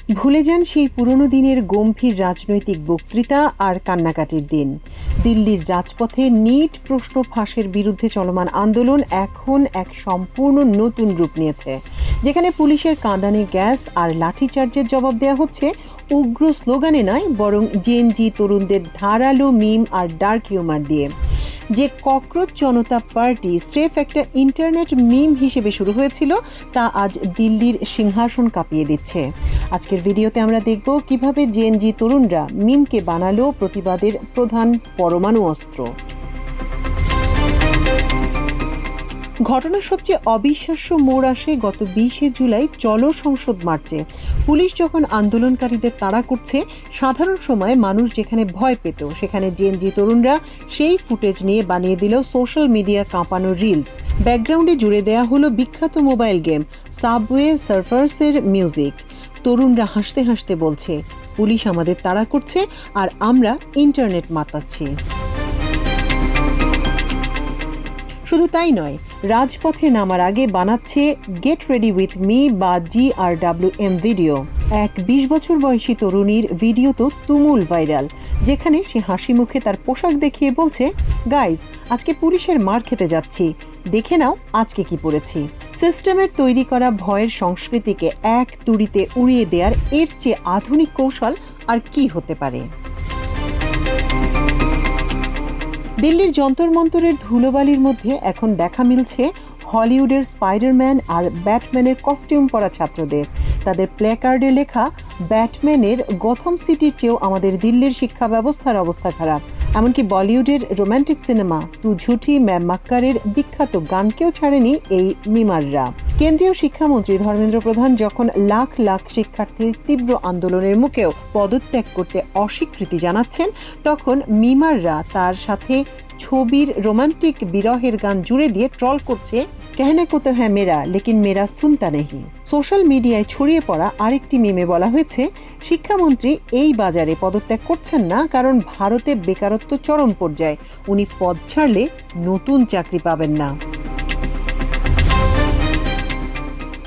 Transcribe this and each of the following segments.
ভুলে যান সেই পুরনো দিনের গম্ভীর রাজনৈতিক বক্তৃতা আর কান্নাকাটির দিন। দিল্লির রাজপথে নিট প্রশ্ন ফাঁসের বিরুদ্ধে চলমান আন্দোলন এখন এক সম্পূর্ণ নতুন রূপ নিয়েছে, যেখানে পুলিশের কাঁদানে গ্যাস আর লাঠিচার্জের জবাব দেওয়া হচ্ছে উগ্র স্লোগানে নয়, বরং জেনজি তরুণদের ধারালো মিম আর ডার্ক হিউমার দিয়ে। যে ককরোচ জনতা পার্টি স্রেফ একটা ইন্টারনেট মিম হিসেবে শুরু হয়েছিল, তা আজ দিল্লির সিংহাসন কাঁপিয়ে দিচ্ছে। আজকের ভিডিওতে আমরা দেখব কিভাবে জেনজি তরুণরা মিমকে বানালো প্রতিবাদের প্রধান পরমাণু অস্ত্র। ঘটনার সবচেয়ে অবিশ্বাস্য মোড় আসে গত 20শে জুলাই চলো সংসদ মার্চে। পুলিশ যখন আন্দোলনকারীদের তাড়া করছে, সাধারণ সময়ে মানুষ যেখানে ভয় পেত, সেখানে জেনজি তরুণরা সেই ফুটেজ নিয়ে বানিয়ে দিল সোশ্যাল মিডিয়া কাঁপানো রিলস। ব্যাকগ্রাউন্ডে জুড়ে দেয়া হলো বিখ্যাত মোবাইল গেম সাবওয়ে সার্ফার্সের মিউজিক। তরুণরা হাসতে হাসতে বলছে, পুলিশ আমাদের তাড়া করছে আর আমরা ইন্টারনেট মাতাচ্ছি। শুধু তাই নয়, রাজপথে নামার আগে বানাচ্ছে গেট রেডি উইথ মি বা GRWM ভিডিও। এক 20 বছর বয়সী তরুণীর ভিডিও তো তুমুল ভাইরাল, যেখানে সে হাসি মুখে তার পোশাক দেখিয়ে বলছে, গাইজ আজকে পুলিশের মার খেতে যাচ্ছি, দেখে নাও আজকে কি পড়েছি। সিস্টেমের তৈরি করা ভয়ের সংস্কৃতিকে এক তুড়িতে উড়িয়ে দেওয়ার এর চেয়ে আধুনিক কৌশল আর কি হতে পারে। দিল্লির যন্তর মন্তরের ধুলোবালির মধ্যে এখন দেখা মিলছে হলিউডের স্পাইডারম্যান আর ব্যাটম্যানের কস্টিউম পরা ছাত্রদের। তাদের প্ল্যাকার্ডে লেখা, ব্যাটম্যানের গথম সিটির চেয়েও আমাদের দিল্লির শিক্ষা ব্যবস্থার অবস্থা খারাপ। এমনকি বলিউডের রোম্যান্টিক সিনেমা তু ঝুঠি ম্যাম মাক্কারের বিখ্যাত গানকেও ছাড়েনি এই মিমাররা। কেন্দ্রীয় শিক্ষামন্ত্রী ধর্মেন্দ্র প্রধান যখন লাখ লাখ শিক্ষার্থীর তীব্র আন্দোলনের মুখেও পদত্যাগ করতে অস্বীকৃতি জানাচ্ছেন, তখন মিমাররা তার সাথে ছবির রোমান্টিক বিরহের গান জুড়ে দিয়ে ট্রল করছে, कहने को तो है मेरा लेकिन मेरा सुनता नहीं। সোশ্যাল মিডিয়ায় ছড়িয়ে পড়া আরেকটি মিমে বলা হয়েছে, শিক্ষামন্ত্রী এই বাজারে পদত্যাগ করছেন না কারণ ভারতে বেকারত্ব চরম পর্যায়ে, উনি পদ ছাড়লে নতুন চাকরি পাবেন না।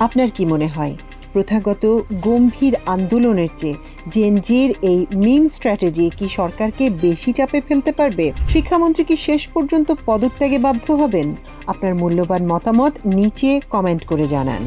আপনার কি মনে হয়, প্রথাগত গম্ভীর আন্দোলনের চেয়ে জেনজির এই মিম স্ট্র্যাটেজি কি সরকারকে বেশি চাপে ফেলতে পারবে? শিক্ষামন্ত্রী কি শেষ পর্যন্ত পদত্যাগে বাধ্য হবেন? আপনার মূল্যবান মতামত নিচে কমেন্ট করে জানান।